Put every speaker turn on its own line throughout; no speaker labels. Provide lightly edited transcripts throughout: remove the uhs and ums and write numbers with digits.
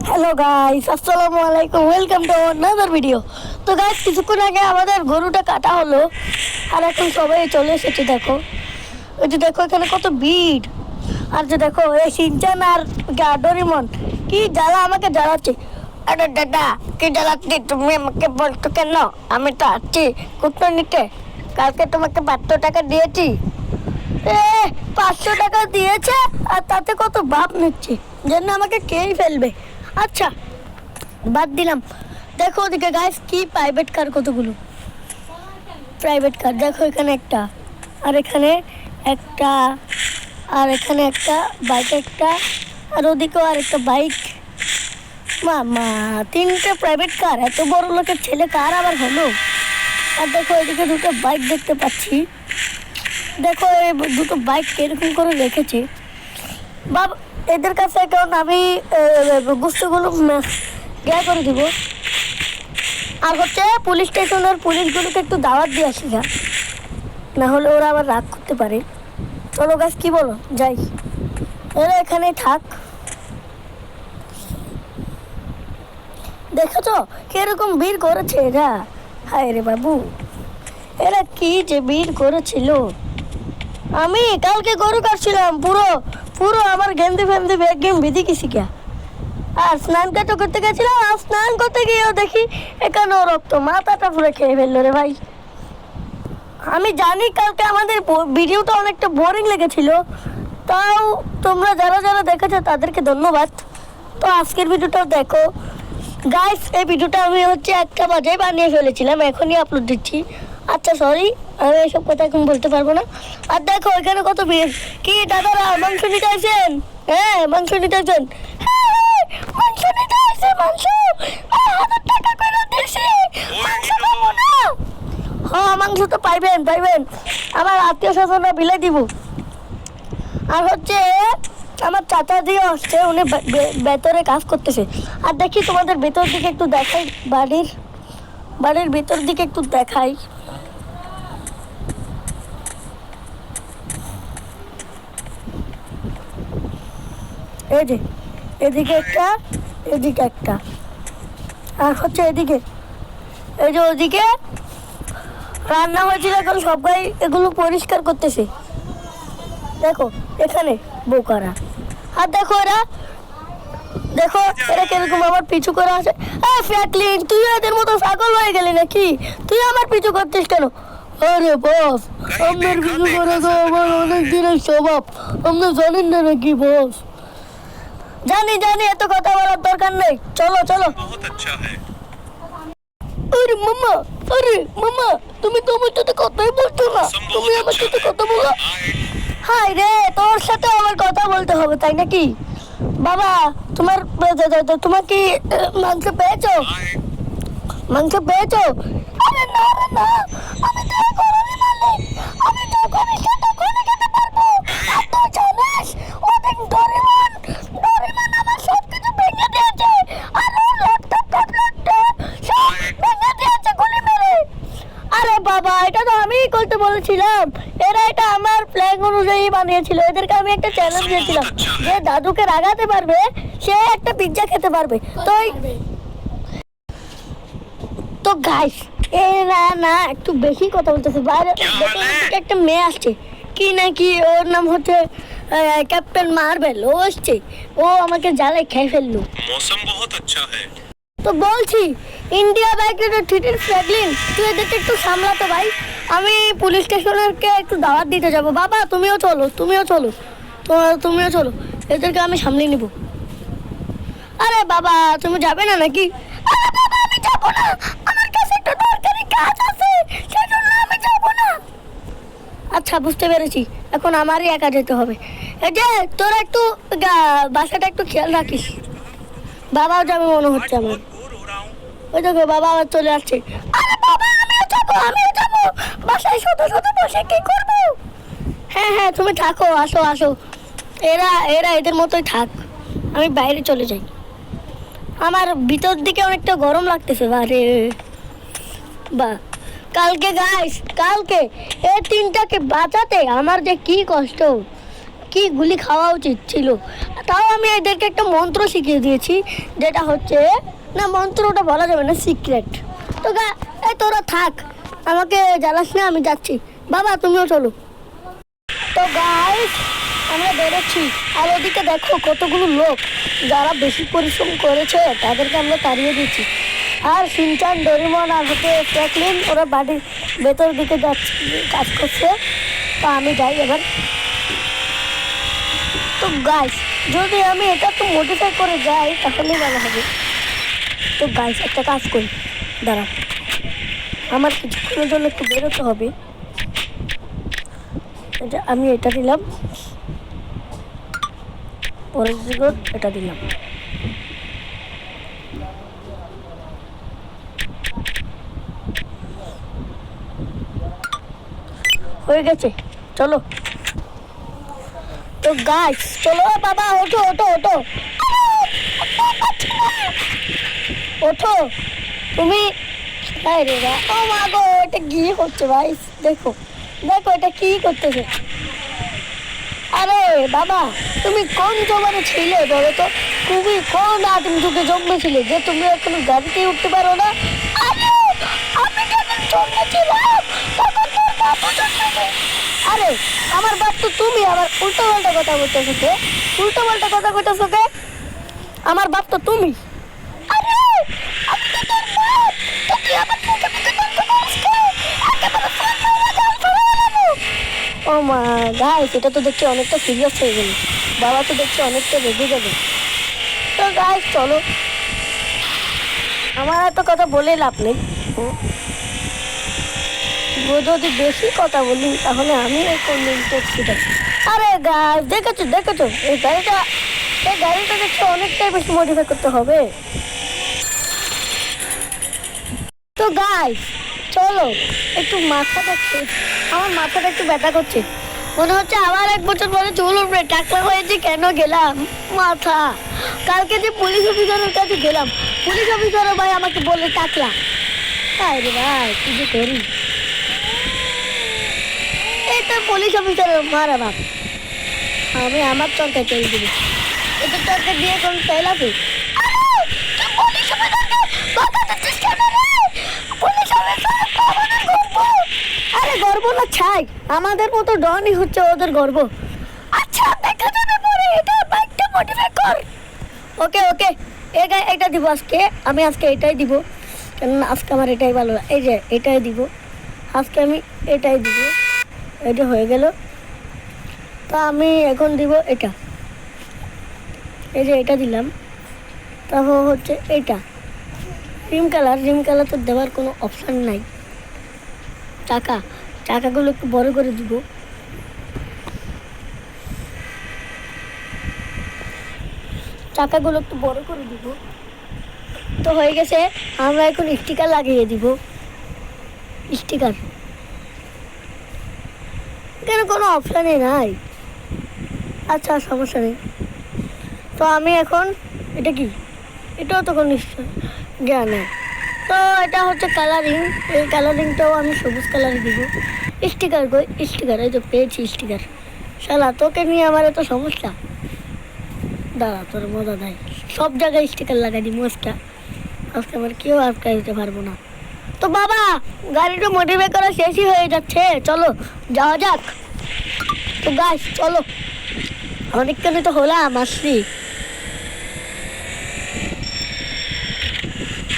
Hello guys, আসসালামু আলাইকুম, welcome to another video. তো গাইস, কিছুক্ষণ আগে আমাদের গরুটা কাটা হলো আর এখন সবাই চলে এসেছে। দেখো, ওই যে দেখো এখানে কত ভিড়। আর যে দেখো এই সিনচান আর ডোরেমন কি জ্বালা আমাকে জ্বালাচ্ছে। আরে দাদা, কি জ্বালাচ্ছি? তুমি আমাকে বলতো কেন? আমি তো আসছি কুটনো নিতে। কালকে তোমাকে 500 টাকা দিয়েছি। 500 টাকা দিয়েছে আর তাতে কত ভাব নিচ্ছে, যেন আমাকে খেয়েই ফেলবে। আচ্ছা, বাদ দিলাম। দেখো ওদিকে গাইস, কি প্রাইভেট কার, কতগুলো প্রাইভেট কার। দেখো এখানে একটা, আর এখানে একটা, আর এখানে একটা বাইক, একটা আর ওদিকেও আর একটা বাইক। মামা, 3টে প্রাইভেট কার! এত বড় লোকের ছেলে কার আবার হলো? আর দেখো এদিকে দুটো বাইক দেখতে পাচ্ছি। দেখো এই দুটো বাইক এরকম করে রেখেছি বাবা এদের কাছে, কারণ আমি গোষ্ঠীগুলো ইয়া করে দিব। আর হচ্ছে পুলিশ স্টেশনের পুলিশগুলোকে একটু দাওয়াত দিয়ে আসি, না হলে ওরা আবার রাগ করতে পারে। চলো গাছ, কি বলো, যাই? এরা এখানেই থাক। দেখেছো কিরকম ভিড় করেছে এরা? হায় রে বাবু, এরা কি যে ভিড় করেছিল! আমি কালকে গরু কাটছিলাম, পুরো পুরো আমার গেন্দি ফেন্দি একদম বেঁধে গেছি গা। আর স্নান করতে গেছিলাম, আর স্নান করতে গিয়েও দেখি এখানেও রক্ত, মাথাটা পুরো খেয়ে ফেললো রে ভাই। আমি জানি কালকে আমাদের ভিডিওটা অনেকটা বোরিং লেগেছিল, তাও তোমরা যারা যারা দেখেছো তাদেরকে ধন্যবাদ। তো আজকের ভিডিওটাও দেখো গাইস। এই ভিডিওটা আমি হচ্ছে 1টা বাজে বানিয়ে ফেলেছিলাম, এখনই আপলোড দিচ্ছি। আচ্ছা সরি, আমি এসব কথা এখন বলতে পারবো না। আর দেখো এখানে কত ভিড়। কি দাদারা মাংস নিতে আসেন? হ্যাঁ, মাংস নিতে আসেন। মাংস নিতে আসে, মাংস 1000 টাকা করে দিয়েছি, মাংস পাবো না? হ্যাঁ, মাংস তো পাইবেন পাইবেন, আমার আত্মীয় স্বজনরা বিলে দিব। আর হচ্ছে আমার চাচা দিয়ে আসছে, উনি ভেতরে কাজ করতেছে। আর দেখি তোমাদের ভেতর দিকে একটু দেখাই, বাড়ির ভেতর দিকে একটু দেখাই। এই যে এদিকে একটা, এদিকে একটা, আর হচ্ছে এদিকে, এই যে ওদিকে রান্না হয়েছিল, এখন সবাই এগুলো পরিষ্কার করতেছে। দেখো এখানে বোকারা। আর দেখো এরা, দেখো এরা কিরকম আমার পিছু করে আসে। ফ্র্যাঙ্কলিন, তুই এদের মতো পাগল হয়ে গেলি নাকি? তুই আমার পিছু করছিস কেন? আরে বস, আপনার পিছু করে তো আমার অনেক দিনের স্বভাব, আপনি জানেন না নাকি বস? জানি জানি, এত কথা বলার দরকার নেই, চলো চলো। আরে মামা, আরে মামা, তুমি তো আমার সাথে কথাই বলছো না, তুমি আমার সাথে কথা বলো। হাই রে, তোর সাথে আমার কথা বলতে হবে তাই নাকি? বাবা, তোমার কি মাংস পেয়েছো? মাংস পেয়েছো? আরে না রে না, আমি তো এখনই মালিক, আমি যখন ইচ্ছা তখনই খেতে পারবো। আর তুই জানিস ওদিন ডোরেমন আমার সব কিছু ভেঙে দিয়েছে, আর ওর ল্যাপটপ সব ভেঙে দিয়েছে গুলি মেরে। আরে বাবা, এটা তো আমিই করতে বলেছিলাম, এরা এটা আমার প্ল্যান অনুযায়ী বানিয়েছিল। এদেরকে আমি একটা চ্যালেঞ্জ দিয়েছিলাম, যে দাদুকে রাগাতে পারবে সে একটা পিৎজা খেতে পারবে। তো গাইস, এ না না, একটু বেশি কথা বলতেছে। বাইরে একটা মেয়ে আসছে, কি নাকি ওর নাম হচ্ছে ক্যাপ্টেন মার্বেল, ও আসছে, ও আমাকে জ্বালায় খেয়ে ফেললো। মৌসুম বহুত আচ্ছা হ্যায়। তো বলছি, ইন্ডিয়া বাইক ট্রিটেড ফ্র্যাঙ্কলিন, তুই এদেরকে একটু সামলাতো ভাই। আমি পুলিশ স্টেশনকে একটু দাওয়াত দিতে যাবো। বাবা তুমিও চলো, তুমিও চলো, তুমিও চলো, এদেরকে আমি সামলে নিব। আরে বাবা, তুমি যাবে না নাকি? আরে বাবা, আমি যাবো না, আমার কাছে একটা দরকারি কাজ আছে, সেজন্য আমি যাবো না। আচ্ছা, বুঝতে পেরেছি, এখন আমারই একা যেতে হবে। এই যে তোরা একটু বাসাটা একটু খেয়াল রাখিস। বাবাও যাবে মনে হচ্ছে আমার। ওই দেখো বাবা আবার চলে আসছে। আরে বাবা, আমিও যাবো, বাসায় শুধু শুধু বসে কি করবো? হ্যাঁ হ্যাঁ, তুমি থাকো, আসো আসো, এরা এরা এদের মতোই থাক, আমি বাইরে চলে যাই। আমার ভিতর দিকে অনেকটা গরম লাগতেছে বারে। বা কালকে গাইস, কালকে এই 3টাকে বাঁচাতে আমার যে কি কষ্ট, কি গুলি খাওয়া উচিত ছিল। তাও আমি এদেরকে একটা মন্ত্র শিখিয়ে দিয়েছি, যেটা হচ্ছে, না মন্ত্রটা বলা যাবে না, সিক্রেট। তো এই তোরা থাক, আমাকে জ্বালাস না, আমি যাচ্ছি। বাবা তুমিও চলো। তো গাইস আমরা বেরোচ্ছি, আর ওদিকে দেখো কতগুলো লোক যারা বেশি পরিশ্রম করেছে তাদেরকে আমরা তাড়িয়ে দিচ্ছি। আর সিনচান, ডোরেমন আর হচ্ছে ফ্র্যাঙ্কলিন ওরা বাড়ির ভেতর দিকে যাচ্ছে, কাজ করছে। তো আমি যাই এবার। তো গাইস যদি আমি এটা একটু মডিফাই করে যাই তাহলেই ভালো হবে। তো গাইস একটা কাজ করি, দাঁড়া, আমার কিছুক্ষণের জন্য একটু বেরোতে হবে। এটা আমি এটা দিলাম, পরের দিকে এটা দিলাম। হয়ে গেছে, চলো। তো গাইস চলো, বাবা ওঠো ওঠো ওঠো ওঠো তুমি। ও মা গো, এটা কি হচ্ছে ভাই? দেখো দেখো এটা কি করতেছে। আরে বাবা, তুমি কোন জমানে ছিলে বলো তো? তুমি কোন আদিম যুগে জন্মেছিলে যে তুমি এখনো গাড়িতে উঠতে পারো না? আরে আমি যখন জন্মেছিলাম তখন তোর বাবা জন্মেছে। আরে আমার বাপ তো তুমি, আবার উল্টো পাল্টা কথা বলতেছো কে? উল্টো পাল্টা কথা বলতেছো কে? আমার বাপ তো তুমি। আরে আমি তো তোর বাপ, তো তুই আমার মুখে মুখে তর্ক করিস কে? একেবারে ফোন মেরে গাল ফেলে দেবো। ও মা গাইস, এটা তো দেখছি অনেকটা সিরিয়াস হয়ে গেল। বাবা তো দেখছি অনেকটা রেগে যাবে। তো গাইস চলো, আমার এত কথা বলে লাভ নেই। যদি বেশি কথা বলি তাহলে আমি কোন দিন ট্যাক্সি দেখি। আরে গাইস দেখেছো দেখেছো, এই গাড়িটা দেখছি অনেকটাই বেশি মডিফাই করতে হবে। তো গাইস চলো, একটু মাথাটা, আমার মাথাটা একটু ব্যথা করছে, মনে হচ্ছে আবার 1 বছর পরে চুল উপরে টাকলা হয়েছে। কেন গেলাম মাথা? কালকে যে পুলিশ অফিসারের কাছে গেলাম, পুলিশ অফিসারও ভাই আমাকে বলে টাকলা। তাই রে ভাই, কি যে করি। এই তো পুলিশ অফিসারের মারা বাপ, আমি আমার চরকায় তেল দিব। এটা চরকা দিয়ে কোন তেল আছে? আরে গর্ব না ছাই, আমাদের মতো ডনই হচ্ছে ওদের গর্ব। আচ্ছা দেখা যাবে পরে, এটা বাইকটা মডিফাই কর। ওকে ওকে, এটা দিব আজকে, আমি আজকে এটাই দিব, কেননা আজকে আমার এটাই ভালো। এই যে এটাই দিব আজকে, আমি এটাই দিব। এটা হয়ে গেল। তা আমি এখন দিব এটা, এই যে এটা দিলাম। তারপর হচ্ছে এটা রিম কালার তো দেওয়ার কোনো অপশান নাই। চাকাগুলো একটু বড় করে দিব। তো হয়ে গেছে, আমরা এখন স্টিকার লাগিয়ে দিব। স্টিকার এখানে কোনো অপশানই নাই। আচ্ছা সমস্যা নেই। তো আমি এখন এটা কি, এটাও তো কোনো জ্ঞান নেই। তো এটা হচ্ছে কালারিং, এই কালারিংটাও আমি সবুজ কালারে দিব। স্টিকার এই যে পেয়েছি স্টিকার। শালা তোকে নিয়ে আমার এত সমস্যা, দাঁড়া তোর মজা দেয়। সব জায়গায় স্টিকার লাগাই দিই মজটা, আজকে আমার কেউ আটকাই দিতে পারবো না। তো বাবা গাড়িটা মডিফাই করা শেষই হয়ে যাচ্ছে, চলো যাওয়া যাক। তো গাইস চলো, অনেকখানি তো হলাম আসছি।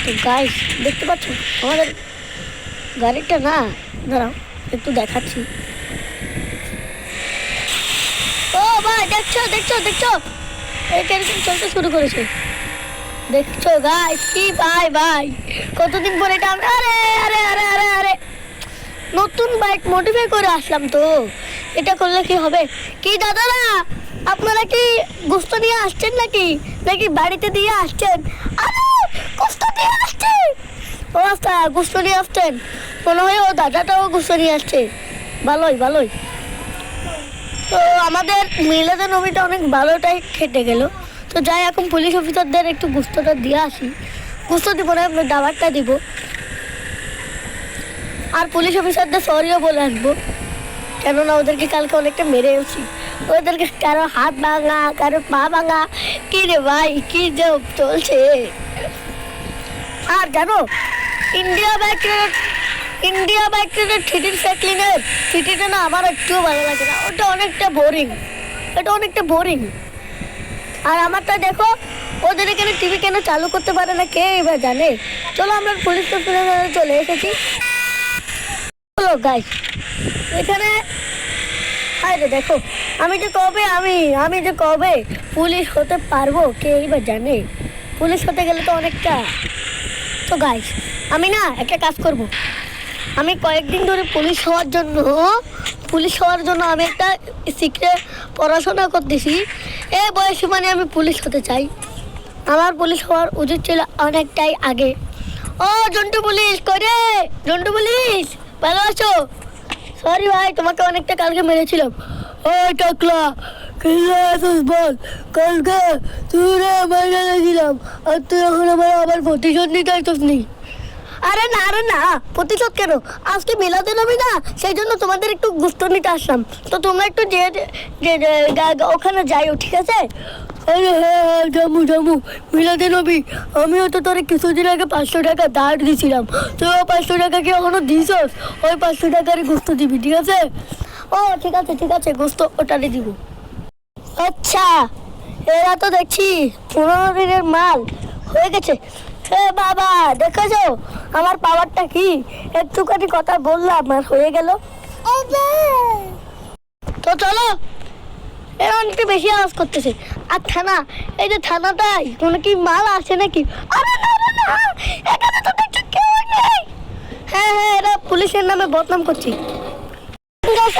তো গাইস দেখতে পাচ্ছ আমাদের গাড়িটা, না দাঁড়াও একটু দেখাচ্ছি। ও ভাই দেখছো এই কিরকম চলতে শুরু করেছে, দেখছো গাইস? কি ভাই কতদিন পরে এটা আরে আরে আরে আরে আরে নতুন বাইক মডিফাই করে আসলাম। তো এটা করলে কি হবে? কি দাদারা আপনারা কি গোস্ত নিয়ে আসছেন নাকি বাড়িতে দিয়ে আসছেন? আরে গোস্ত দিয়ে আসছে, ও আচ্ছা গোস্ত নিয়ে আসছেন, মনে হয় ও দাদাটাও গোস্ত নিয়ে আসছে। ভালোই। তো আমাদের মিলাদে নবীটা অনেক ভালোটাই খেটে গেল। তো যাই, এখন পুলিশ অফিসারদের একটু গোস্তটা দিয়ে আসি। গোস্ত দিব না, আমরা দাবারটা দিব। আর পুলিশ অফিসারদের সরিও বলে আসবো, কেননা ওদেরকে কালকে অনেকটা মেরে এসেছি। ওদেরকে কারো হাত ভাঙা, কারো পা ভাঙা। কি রে ভাই, কি যে চলছে। আর জানো, ইন্ডিয়া বাইকের থ্রিটির সাইক্লিংয়ের থ্রিটিটা না আমার একটুও ভালো লাগে না। ওটা অনেকটা বোরিং। আর আমারটা দেখো, ওদের এখানে টিভি কেন চালু করতে পারে না কে এবার জানে। চলো আমরা পুলিশ স্টেশনে চলে এসেছি। চলো গাইস, এখানে আরে দেখো, আমি যে কবে পুলিশ হতে পারবো কে এবার জানে। পুলিশ হতে গেলে তো অনেকটা। তো গাইস, আমি না একটা কাজ করব। আমি কয়েকদিন ধরে পুলিশ হওয়ার জন্য আমি একটা সিক্রেট পড়াশোনা করতেছি। এই বয়সে মানে আমি পুলিশ হতে চাই। আমার পুলিশ হওয়ার উচিত ছিল অনেকটাই আগে। ও জন্টু পুলিশ, করে জন্টু পুলিশ, ভালো আছো? সরি ভাই, তোমাকে অনেকটা কালকে মেরেছিলাম। ও টাকলা, খেলে আসিস বল। কালকে তুই মেরে গেছিলাম, আর তুই এখন আবার প্রতিশোধ নিতে আসছিস নি। আরে না, প্রতিশোধ কেন? আজকে মিলাতে নবী না, সেই জন্য তোমাদের একটু গুস্ত নিতে আসলাম। তো তোমরা একটু যে ওখানে যাইও, ঠিক আছে? আরে হ্যাঁ, জামু মিলাতে নবী। আমিও তো তোর কিছুদিন আগে 500 টাকা ধার দিয়েছিলাম। তুই 500 টাকা কি এখনো দিস? ওই 500 টাকারই গুস্ত দিবি, ঠিক আছে? ও ঠিক আছে, গুস্ত ওটারই দিব। আচ্ছা, এরা তো দেখছি 15 দিনের মাল হয়ে গেছে। হে বাবা, দেখেছো আমার পাওয়ারটা কি? একটুখানি কথা বললাম আর হয়ে গেল। তো চলো, এরা অনেকটা বেশি আওয়াজ করতেছে। আর থানা, এই যে থানাটাই কোনো কি মাল আছে নাকি? আরে না, এখানে তো দেখছি কেউ নেই। হ্যাঁ, এরা পুলিশের নামে বদনাম করছি।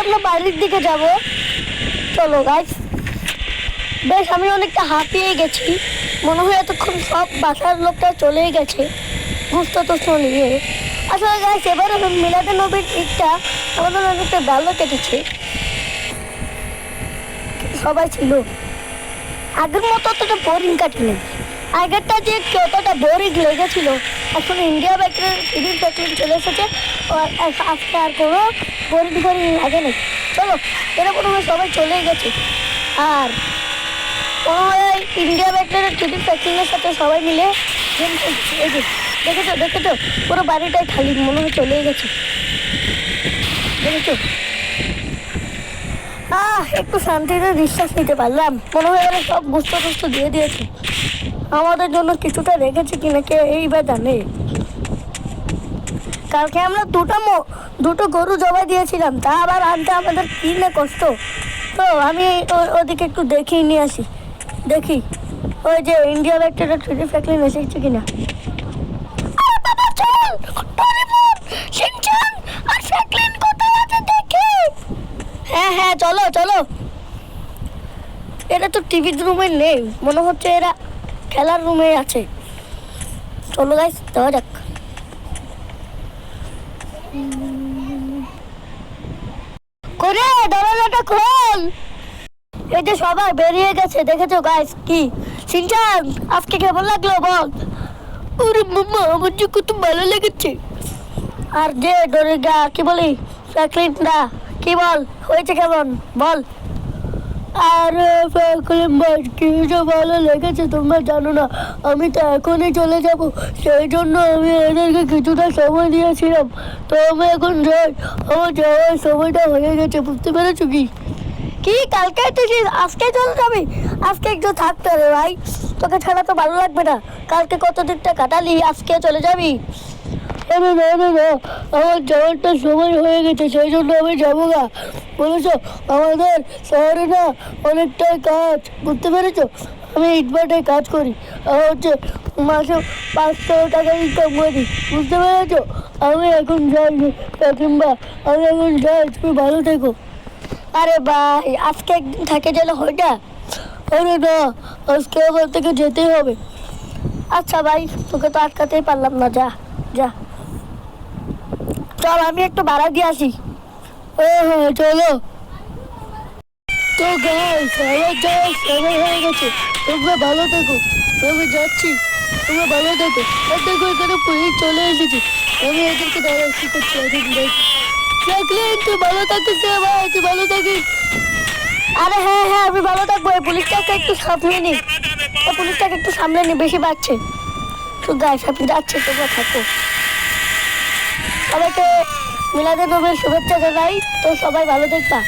আমরা বাড়ির দিকে যাব। চলো গাইস, বেশ আমি অনেকটা হাঁপিয়ে গেছি। মনে হয় এতক্ষণ সব বাসার লোকটা চলেই গেছে বুঝতে তো নিয়ে। আসলে গাইস, এবারে মিলাদে নবীর ঈদটা আমাদের অনেকটা ভালো কেটেছে। সবাই ছিল, আগের মতো অতটা বোরিং কাটেনি। আগেরটা যে কতটা বোরিং লেগেছিল, এখন ইন্ডিয়া বাইকের সিরিজ সাইক্লিং চলে এসেছে। আজকে আর কোনো বোরিং লাগে না। চলো, এরকম সবাই চলেই গেছে। আর ইন্ডিয়া বাইকের সিরিজ সাইক্লিংয়ের সাথে সবাই মিলে গেম খেলছে। এই যে দেখেছো পুরো বাড়িটাই খালি, মনে হয় চলেই গেছে। দেখেছো, একটু শান্তিতে নিঃশ্বাস নিতে পারলাম। মনে হয় ওরা সব গুস্ত দিয়ে দিয়েছে। আমাদের জন্য কিছুটা রেখেছে কিনা কে এইবার জানে। কালকে আমরা দুটো গরু জবাই দিয়েছিলাম, তা আবার আনতে আমাদের কি না কষ্ট। তো আমি ওদিকে একটু দেখিয়ে নিয়ে আসি। দেখি ওই যে ইন্ডিয়া বাইকটা ট্রেনে ফ্যাকলিন এসেছে কিনা। হ্যাঁ, চলো। এরা তো টিভির রুমে নেই, মনে হচ্ছে এরা খেলার রুমে আছে। চলো গাইস, যাওয়া যাক। করে দরজাটা খোল। এই যে সবাই বেরিয়ে গেছে, দেখেছো গাইস? কি সিনচান, আজকে কেমন লাগলো বল? ওরে মাম্মা, আমার যে কত ভালো লেগেছে। আর যে ডরিগা কি বলি ফ্যাকলিনটা, কি বল হয়েছে কেমন বল? আরে ফ্যাকলিন ভাই, কি যে ভালো লেগেছে তোমরা জানো না। আমি তো এখনই চলে যাব, সেই জন্য আমি এদেরকে কিছুটা সময় দিয়েছিলাম। তো আমি এখন যাই, আমার যাওয়ার সময়টা হয়ে গেছে, বুঝতে পেরেছো কি? কি কালকে তুই আজকে চলে যাবি? আজকে একটু থাকতে রে ভাই, তোকে ছাড়া তো ভালো লাগবে না। কালকে কত দিনটা কাটালি, আজকে চলে যাবি? না, আমার যাওয়ারটা সময় হয়ে গেছে, সেই জন্য আমি যাবো না। বলেছো আমাদের শহরে না অনেকটাই কাজ, বুঝতে পেরেছো? আমি ইটভাটায় কাজ করি, হচ্ছে মাসে 500 টাকা ইনকাম করি, বুঝতে পেরেছো? আমি এখন যাই কিংবা আমি এখন যাই, তুমি ভালো থেকো। আরে ভাই, আজকে একদিন থাকে গেলে হয় না? আরে না, আজকে আমার থেকে যেতেই হবে। আচ্ছা ভাই, তোকে তো আটকাতেই পারলাম না, যা। চল, আমি একটু ভাড়া দিয়ে আসি। হ্যাঁ, চলো। তো গাইস, আমার যাওয়ার সময় হয়ে গেছে, তোমরা ভালো থেকো। আমি যাচ্ছি, তোমরা ভালো থেকো। আর দেখো, এখানে পুলিশ চলে এসেছে। আমি এদেরকে দাঁড়াচ্ছি করছি, তুই ভালো থাকিস ভাই, তুই ভালো থাকিস। আরে হ্যাঁ হ্যাঁ, আমি ভালো থাকবো। এই পুলিশটাকে একটু সামলে নি, এই পুলিশটাকে একটু সামলে নি, বেশি বাড়ছে। তো গাইস আপনি যাচ্ছে, তোমরা থাকো। সবাইকে মিলাদুন নবীর শুভেচ্ছা জানাই। তো সবাই ভালো দেখবা।